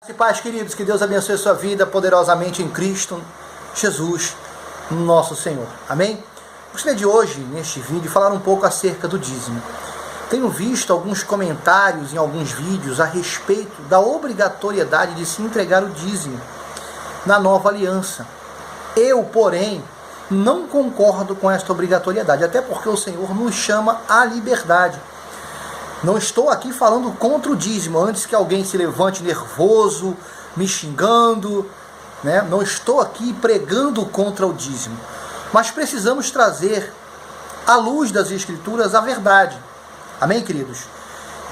E paz, queridos, que Deus abençoe a sua vida poderosamente em Cristo Jesus, nosso Senhor. Amém? Gostaria de hoje, neste vídeo, falar um pouco acerca do dízimo. Tenho visto alguns comentários em alguns vídeos a respeito da obrigatoriedade de se entregar o dízimo na nova aliança. Eu, porém, não concordo com esta obrigatoriedade, até porque o Senhor nos chama à liberdade. Não estou aqui falando contra o dízimo, antes que alguém se levante nervoso, me xingando, né? Não estou aqui pregando contra o dízimo, mas precisamos trazer à luz das Escrituras a verdade. Amém, queridos?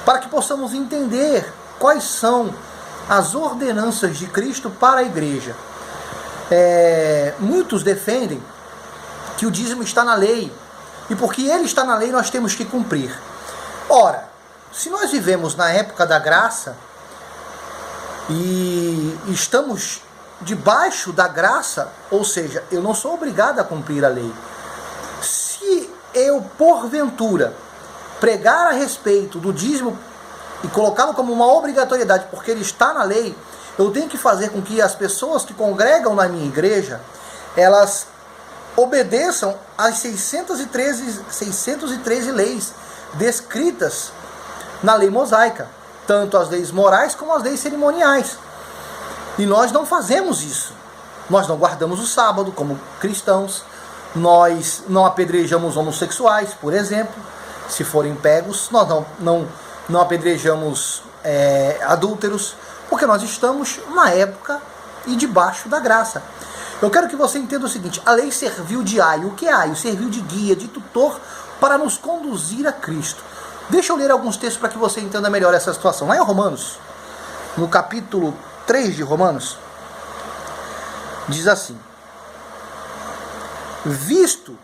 Para que possamos entender quais são as ordenanças de Cristo para a igreja. Muitos defendem que o dízimo está na lei, e porque ele está na lei nós temos que cumprir. Ora, se nós vivemos na época da graça e estamos debaixo da graça, ou seja, eu não sou obrigado a cumprir a lei. Se eu, porventura, pregar a respeito do dízimo e colocá-lo como uma obrigatoriedade, porque ele está na lei, eu tenho que fazer com que as pessoas que congregam na minha igreja, elas obedeçam às 613 leis descritas na lei mosaica, tanto as leis morais como as leis cerimoniais. E nós não fazemos isso. Nós não guardamos o sábado como cristãos, nós não apedrejamos homossexuais, por exemplo, se forem pegos, nós não apedrejamos adúlteros, porque nós estamos na época e debaixo da graça. Eu quero que você entenda o seguinte: a lei serviu de aio. O que é aio? Serviu de guia, de tutor para nos conduzir a Cristo. Deixa eu ler alguns textos para que você entenda melhor essa situação. Lá em Romanos, no capítulo 3 de Romanos, diz assim: visto,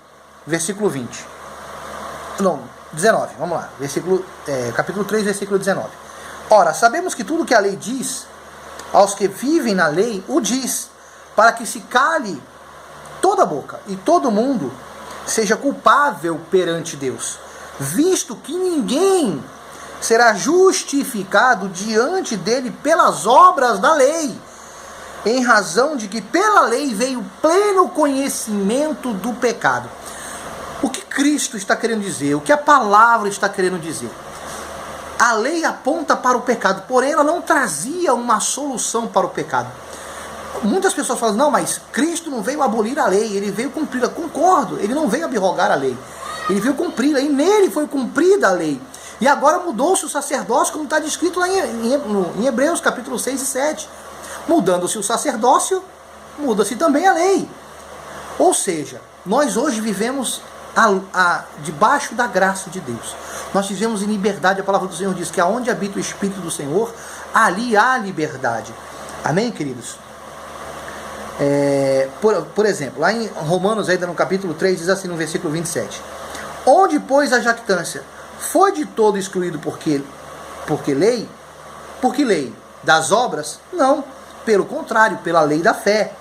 versículo 20. Não, 19, vamos lá. Capítulo 3, versículo 19. Ora, sabemos que tudo que a lei diz, aos que vivem na lei, o diz, para que se cale toda a boca e todo mundo seja culpável perante Deus. Visto que ninguém será justificado diante dele pelas obras da lei, em razão de que pela lei veio pleno conhecimento do pecado. O que Cristo está querendo dizer? O que a palavra está querendo dizer? A lei aponta para o pecado, porém ela não trazia uma solução para o pecado. Muitas pessoas falam: não, mas Cristo não veio abolir a lei, ele veio cumpri-la. Concordo, ele não veio abrogar a lei, ele veio cumpri-la, e nele foi cumprida a lei. E agora mudou-se o sacerdócio, como está descrito lá em Hebreus, capítulo 6 e 7. Mudando-se o sacerdócio, muda-se também a lei. Ou seja, nós hoje vivemos debaixo da graça de Deus. Nós vivemos em liberdade. A palavra do Senhor diz que aonde habita o Espírito do Senhor, ali há liberdade. Amém, queridos? Por exemplo, lá em Romanos, ainda no capítulo 3, diz assim no versículo 27: onde, pois, a jactância foi de todo excluído porque lei? Porque lei? Das obras? Não, pelo contrário, pela lei da fé.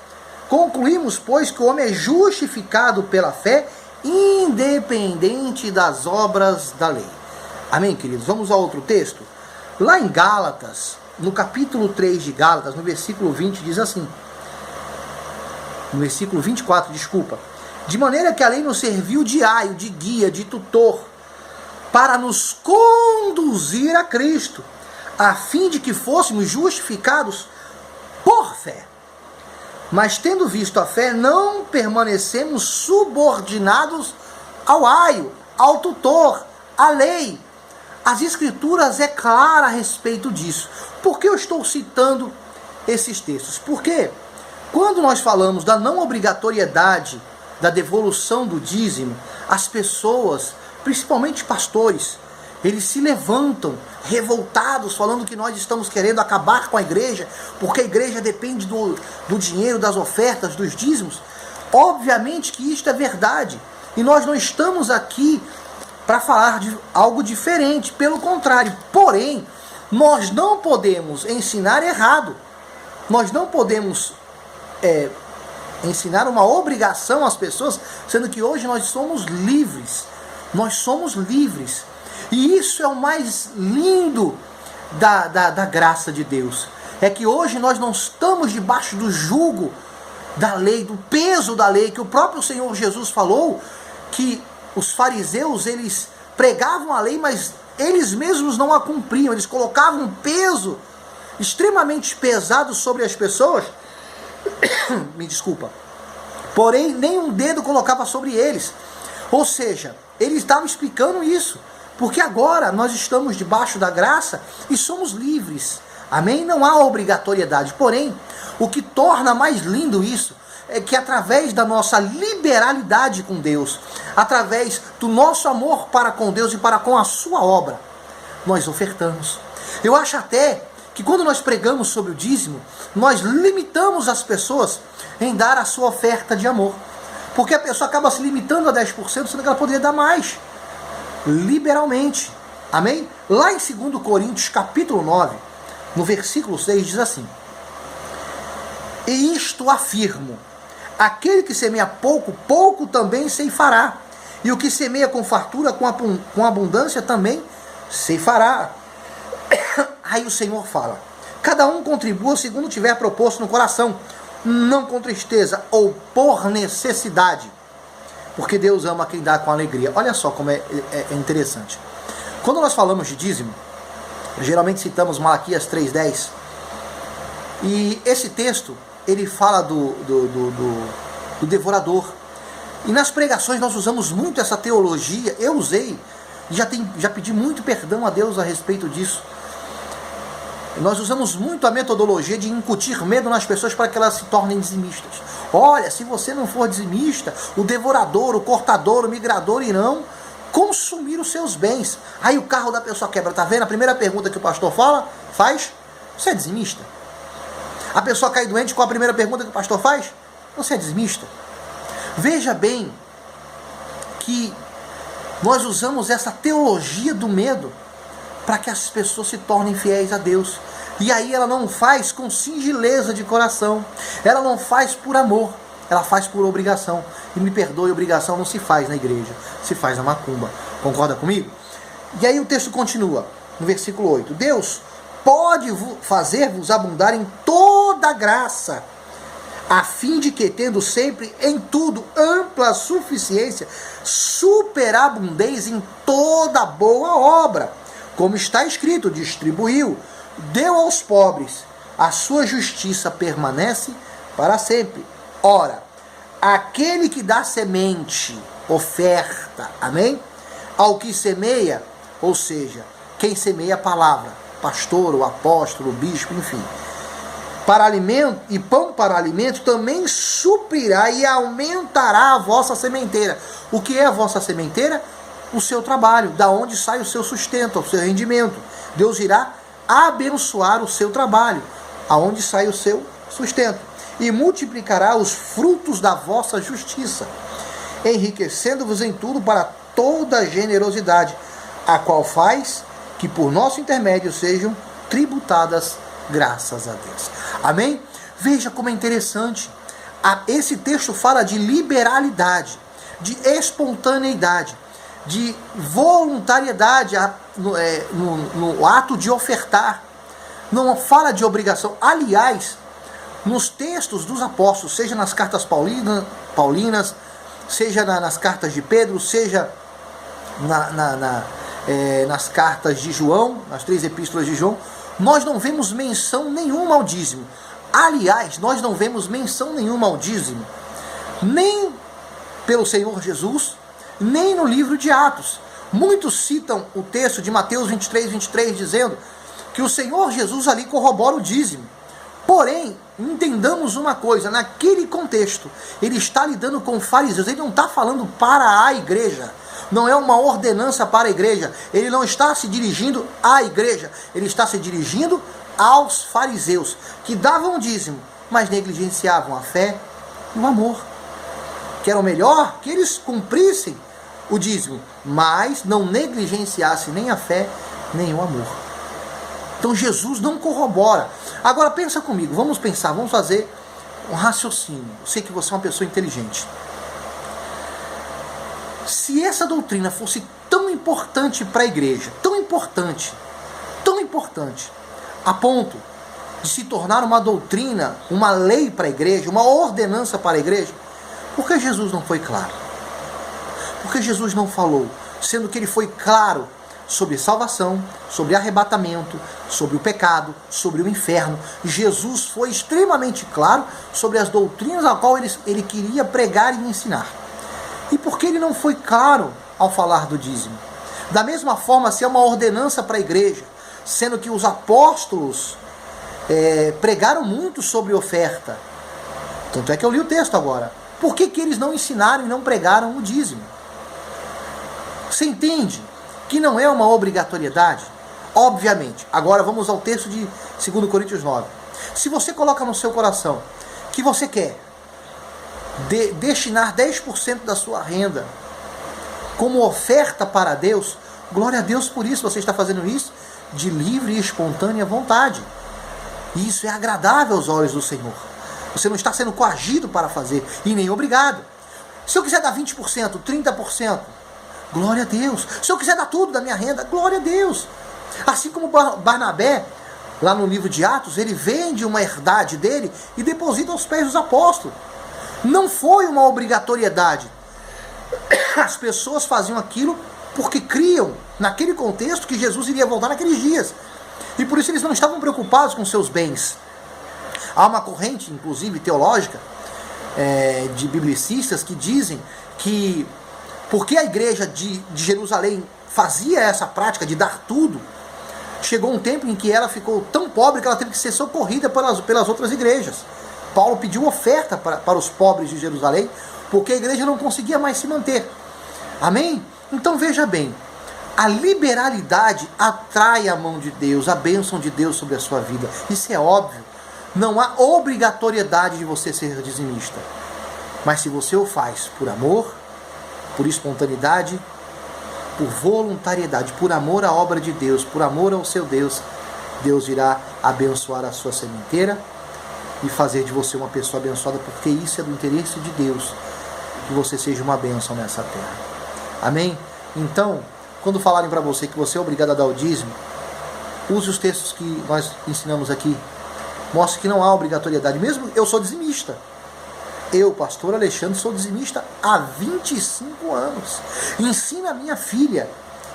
Concluímos, pois, que o homem é justificado pela fé, independente das obras da lei. Amém, queridos? Vamos a outro texto. Lá em Gálatas, no capítulo 3 de Gálatas, no versículo 20, diz assim, no versículo 24, desculpa: de maneira que a lei nos serviu de aio, de guia, de tutor, para nos conduzir a Cristo, a fim de que fôssemos justificados por fé. Mas tendo visto a fé, não permanecemos subordinados ao aio, ao tutor, à lei. As Escrituras é clara a respeito disso. Por que eu estou citando esses textos? Porque quando nós falamos da não obrigatoriedade da devolução do dízimo, as pessoas, principalmente pastores, eles se levantam revoltados, falando que nós estamos querendo acabar com a igreja, porque a igreja depende do dinheiro, das ofertas, dos dízimos. Obviamente que isto é verdade, e nós não estamos aqui para falar de algo diferente, pelo contrário. Porém, nós não podemos ensinar errado, nós não podemos ensinar uma obrigação às pessoas, sendo que hoje nós somos livres. Nós somos livres. E isso é o mais lindo da graça de Deus. é que hoje nós não estamos debaixo do jugo da lei, do peso da lei, que o próprio Senhor Jesus falou que os fariseus, eles pregavam a lei, mas eles mesmos não a cumpriam, eles colocavam um peso extremamente pesado sobre as pessoas, me desculpa, porém nenhum dedo colocava sobre eles, ou seja, eles estavam explicando isso, porque agora nós estamos debaixo da graça e somos livres, amém? Não há obrigatoriedade, porém, o que torna mais lindo isso, é que através da nossa liberalidade com Deus, através do nosso amor para com Deus e para com a sua obra, nós ofertamos. Eu acho até que quando nós pregamos sobre o dízimo, nós limitamos as pessoas em dar a sua oferta de amor. Porque a pessoa acaba se limitando a 10%, sendo que ela poderia dar mais. Liberalmente. Amém? Lá em 2 Coríntios, capítulo 9, no versículo 6, diz assim: e isto afirmo, aquele que semeia pouco, pouco também ceifará. E o que semeia com fartura, com abundância, também ceifará. Aí o Senhor fala: cada um contribua segundo tiver proposto no coração, não com tristeza ou por necessidade, porque Deus ama quem dá com alegria. Olha só como é interessante. Quando nós falamos de dízimo, geralmente citamos Malaquias 3:10, e esse texto ele fala do devorador. E nas pregações nós usamos muito essa teologia. Eu usei, já pedi muito perdão a Deus a respeito disso. Nós usamos muito a metodologia de incutir medo nas pessoas para que elas se tornem dizimistas. Olha, se você não for dizimista, o devorador, o cortador, o migrador irão consumir os seus bens. Aí o carro da pessoa quebra. Tá vendo? A primeira pergunta que o pastor faz: você é dizimista? A pessoa cai doente, qual a primeira pergunta que o pastor faz? Você é dizimista? Veja bem que nós usamos essa teologia do medo para que as pessoas se tornem fiéis a Deus. E aí ela não faz com singeleza de coração, ela não faz por amor, ela faz por obrigação. E me perdoe, obrigação não se faz na igreja, se faz na macumba. Concorda comigo? E aí o texto continua, no versículo 8. Deus pode fazer-vos abundar em toda graça, a fim de que, tendo sempre em tudo ampla suficiência, superabundeis em toda boa obra, como está escrito: distribuiu, deu aos pobres, a sua justiça permanece para sempre. Ora, aquele que dá semente, oferta, amém? Ao que semeia, ou seja, quem semeia a palavra, pastor, o apóstolo, o bispo, enfim, para alimento e pão para alimento, também suprirá e aumentará a vossa sementeira. O que é a vossa sementeira? O seu trabalho, da onde sai o seu sustento, o seu rendimento. Deus irá abençoar o seu trabalho, aonde sai o seu sustento, e multiplicará os frutos da vossa justiça, enriquecendo-vos em tudo para toda generosidade, a qual faz que por nosso intermédio sejam tributadas graças a Deus. Amém? Veja como é interessante. Esse texto fala de liberalidade, de espontaneidade, de voluntariedade no ato de ofertar. Não fala de obrigação. Aliás, nos textos dos apóstolos, seja nas cartas paulinas, seja nas cartas de Pedro, seja nas cartas de João, nas 3 epístolas de João, nós não vemos menção nenhuma ao dízimo. Aliás, nós não vemos menção nenhuma ao dízimo, nem pelo Senhor Jesus, nem no livro de Atos. Muitos citam o texto de Mateus 23, dizendo que o Senhor Jesus ali corrobora o dízimo. Porém, entendamos uma coisa, naquele contexto, ele está lidando com fariseus, ele não está falando para a igreja, não é uma ordenança para a igreja, ele não está se dirigindo à igreja, ele está se dirigindo aos fariseus, que davam dízimo, mas negligenciavam a fé e o amor. Que era o melhor que eles cumprissem o dízimo, mas não negligenciassem nem a fé, nem o amor. Então Jesus não corrobora. Agora pensa comigo, vamos pensar, vamos fazer um raciocínio. Eu sei que você é uma pessoa inteligente. Se essa doutrina fosse tão importante para a igreja, tão importante, a ponto de se tornar uma doutrina, uma lei para a igreja, uma ordenança para a igreja? Por que Jesus não foi claro? Por que Jesus não falou? Sendo que ele foi claro sobre salvação, sobre arrebatamento, sobre o pecado, sobre o inferno. Jesus foi extremamente claro sobre as doutrinas a qual ele queria pregar e ensinar. E por que ele não foi claro ao falar do dízimo? Da mesma forma, se é uma ordenança para a igreja, sendo que os apóstolos pregaram muito sobre oferta. Tanto é que eu li o texto agora. Por que eles não ensinaram e não pregaram o dízimo? Você entende que não é uma obrigatoriedade? Obviamente. Agora vamos ao texto de 2 Coríntios 9. Se você coloca no seu coração que você quer destinar 10% da sua renda como oferta para Deus, glória a Deus por isso. Você está fazendo isso de livre e espontânea vontade. E isso é agradável aos olhos do Senhor. Você não está sendo coagido para fazer e nem obrigado. Se eu quiser dar 20%, 30%, glória a Deus. Se eu quiser dar tudo da minha renda, glória a Deus. Assim como Barnabé, lá no livro de Atos, ele vende uma herdade dele e deposita aos pés dos apóstolos. Não foi uma obrigatoriedade. As pessoas faziam aquilo porque criam, naquele contexto, que Jesus iria voltar naqueles dias. E por isso eles não estavam preocupados com seus bens. Há uma corrente, inclusive, teológica, de biblicistas que dizem que porque a igreja de Jerusalém fazia essa prática de dar tudo, chegou um tempo em que ela ficou tão pobre que ela teve que ser socorrida pelas outras igrejas. Paulo pediu oferta para os pobres de Jerusalém, porque a igreja não conseguia mais se manter. Amém? Então veja bem, a liberalidade atrai a mão de Deus, a bênção de Deus sobre a sua vida. Isso é óbvio. Não há obrigatoriedade de você ser dizimista. Mas se você o faz por amor, por espontaneidade, por voluntariedade, por amor à obra de Deus, por amor ao seu Deus, Deus irá abençoar a sua sementeira e fazer de você uma pessoa abençoada, porque isso é do interesse de Deus, que você seja uma bênção nessa terra. Amém? Então, quando falarem para você que você é obrigado a dar o dízimo, use os textos que nós ensinamos aqui. Mostre que não há obrigatoriedade. Mesmo eu sou dizimista. Eu, pastor Alexandre, sou dizimista há 25 anos. Ensino a minha filha,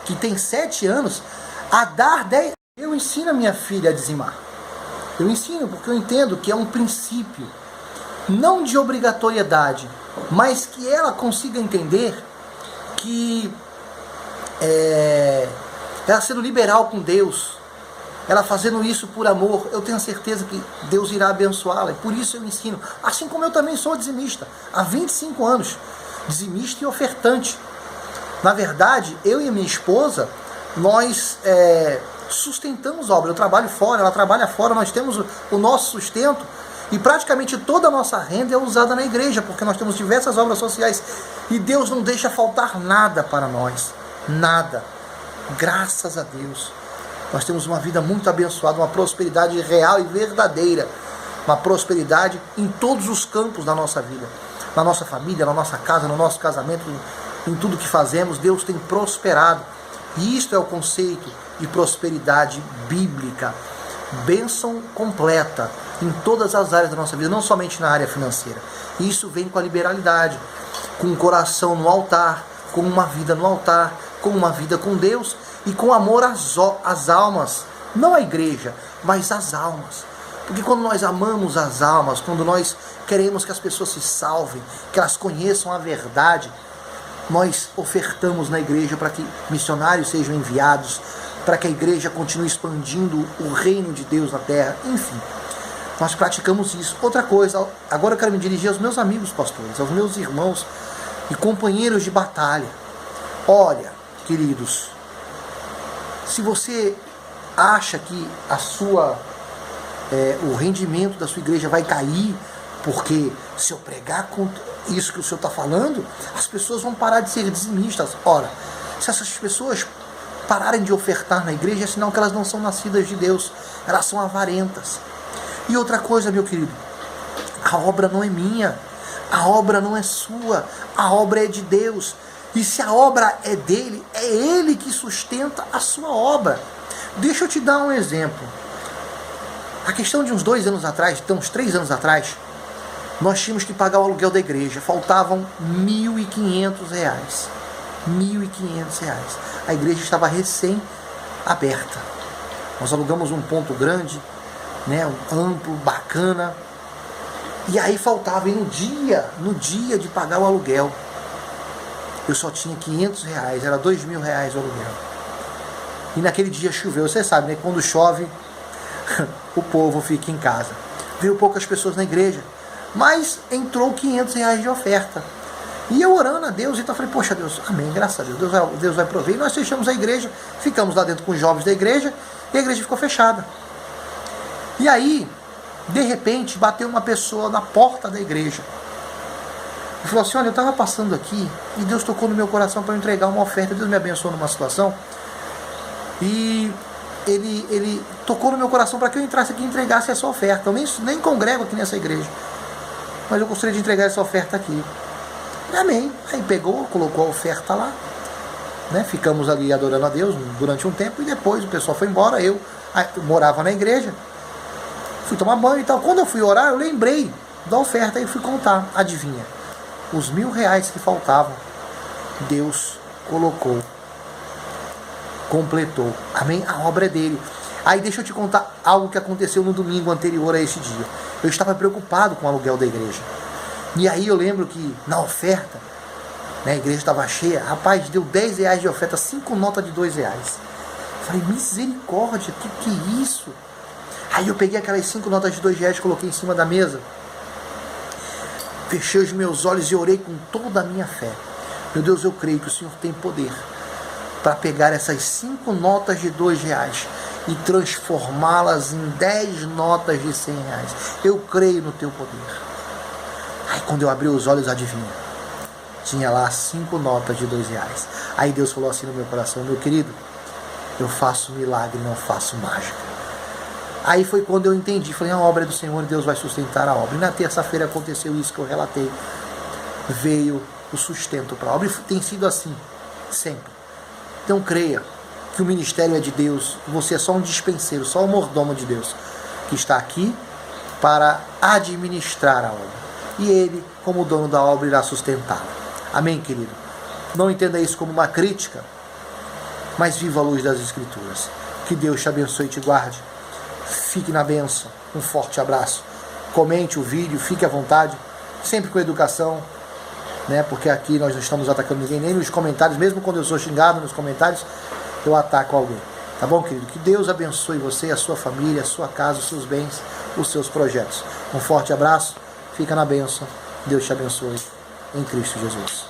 que tem 7 anos, a dar 10. Eu ensino a minha filha a dizimar. Eu ensino porque eu entendo que é um princípio, não de obrigatoriedade, mas que ela consiga entender que ela sendo liberal com Deus, ela fazendo isso por amor, eu tenho certeza que Deus irá abençoá-la. E por isso eu ensino. Assim como eu também sou dizimista, há 25 anos. Dizimista e ofertante. Na verdade, eu e a minha esposa, nós sustentamos a obra. Eu trabalho fora, ela trabalha fora, nós temos o nosso sustento. E praticamente toda a nossa renda é usada na igreja, porque nós temos diversas obras sociais. E Deus não deixa faltar nada para nós. Nada. Graças a Deus. Nós temos uma vida muito abençoada, uma prosperidade real e verdadeira. Uma prosperidade em todos os campos da nossa vida. Na nossa família, na nossa casa, no nosso casamento, em tudo que fazemos, Deus tem prosperado. E isto é o conceito de prosperidade bíblica. Bênção completa em todas as áreas da nossa vida, não somente na área financeira. Isso vem com a liberalidade, com o coração no altar, com uma vida no altar, com uma vida com Deus e com amor às almas, não à igreja, mas às almas. Porque quando nós amamos as almas, quando nós queremos que as pessoas se salvem, que elas conheçam a verdade, nós ofertamos na igreja para que missionários sejam enviados, para que a igreja continue expandindo o reino de Deus na terra, enfim. Nós praticamos isso. Outra coisa, agora eu quero me dirigir aos meus amigos pastores, aos meus irmãos e companheiros de batalha. Olha, queridos, se você acha que o rendimento da sua igreja vai cair, porque se eu pregar contra isso que o senhor está falando, as pessoas vão parar de ser dizimistas. Ora, se essas pessoas pararem de ofertar na igreja, é sinal que elas não são nascidas de Deus, elas são avarentas. E outra coisa, meu querido, a obra não é minha, a obra não é sua, a obra é de Deus. E se a obra é dele, é ele que sustenta a sua obra. Deixa eu te dar um exemplo. A questão de uns 2 anos atrás, então uns 3 anos atrás, nós tínhamos que pagar o aluguel da igreja. Faltavam R$ 1.500. R$ 1.500. A igreja estava recém aberta. Nós alugamos um ponto grande, né, amplo, bacana. E aí faltava, e no dia de pagar o aluguel, eu só tinha R$ 500, era R$ 2.000 o aluguel. E naquele dia choveu, você sabe, né? Quando chove, o povo fica em casa. Veio poucas pessoas na igreja, mas entrou R$ 500 de oferta. E eu orando a Deus, então eu falei, poxa Deus, amém, graças a Deus, Deus vai prover. E nós fechamos a igreja, ficamos lá dentro com os jovens da igreja, e a igreja ficou fechada. E aí, de repente, bateu uma pessoa na porta da igreja. E falou assim, olha, eu estava passando aqui, e Deus tocou no meu coração para eu entregar uma oferta. Deus me abençoou numa situação, e ele tocou no meu coração para que eu entrasse aqui e entregasse essa oferta. Eu nem congrego aqui nessa igreja, mas eu gostaria de entregar essa oferta aqui. Amém. Aí pegou, colocou a oferta lá, né? Ficamos ali adorando a Deus durante um tempo, e depois o pessoal foi embora. Eu morava na igreja, fui tomar banho e tal. Quando eu fui orar, eu lembrei da oferta e fui contar. Adivinha? Os R$ 1.000 que faltavam, Deus colocou, completou. Amém? A obra é dele. Aí deixa eu te contar algo que aconteceu no domingo anterior a esse dia. Eu estava preocupado com o aluguel da igreja. E aí eu lembro que na oferta, né, a igreja estava cheia, rapaz, deu R$ 10 de oferta, 5 notas de R$ 2. Falei, misericórdia, que é isso? Aí eu peguei aquelas 5 notas de R$ 2, coloquei em cima da mesa, fechei os meus olhos e orei com toda a minha fé. Meu Deus, eu creio que o Senhor tem poder para pegar essas 5 notas de R$ 2 e transformá-las em 10 notas de R$ 100. Eu creio no teu poder. Aí quando eu abri os olhos, adivinha? Tinha lá 5 notas de R$ 2. Aí Deus falou assim no meu coração, meu querido, eu faço milagre, não faço mágica. Aí foi quando eu entendi, falei, a obra é do Senhor e Deus vai sustentar a obra. E na terça-feira aconteceu isso que eu relatei. Veio o sustento para a obra, e tem sido assim, sempre. Então creia que o ministério é de Deus, você é só um dispenseiro, só um mordomo de Deus, que está aqui para administrar a obra. E Ele, como dono da obra, irá sustentá-la. Amém, querido? Não entenda isso como uma crítica, mas viva a luz das Escrituras. Que Deus te abençoe e te guarde. Fique na bênção. Um forte abraço. Comente o vídeo, fique à vontade, sempre com educação, né? Porque aqui nós não estamos atacando ninguém, nem nos comentários, mesmo quando eu sou xingado nos comentários, eu ataco alguém. Tá bom, querido? Que Deus abençoe você, a sua família, a sua casa, os seus bens, os seus projetos. Um forte abraço. Fica na bênção. Deus te abençoe. Em Cristo Jesus.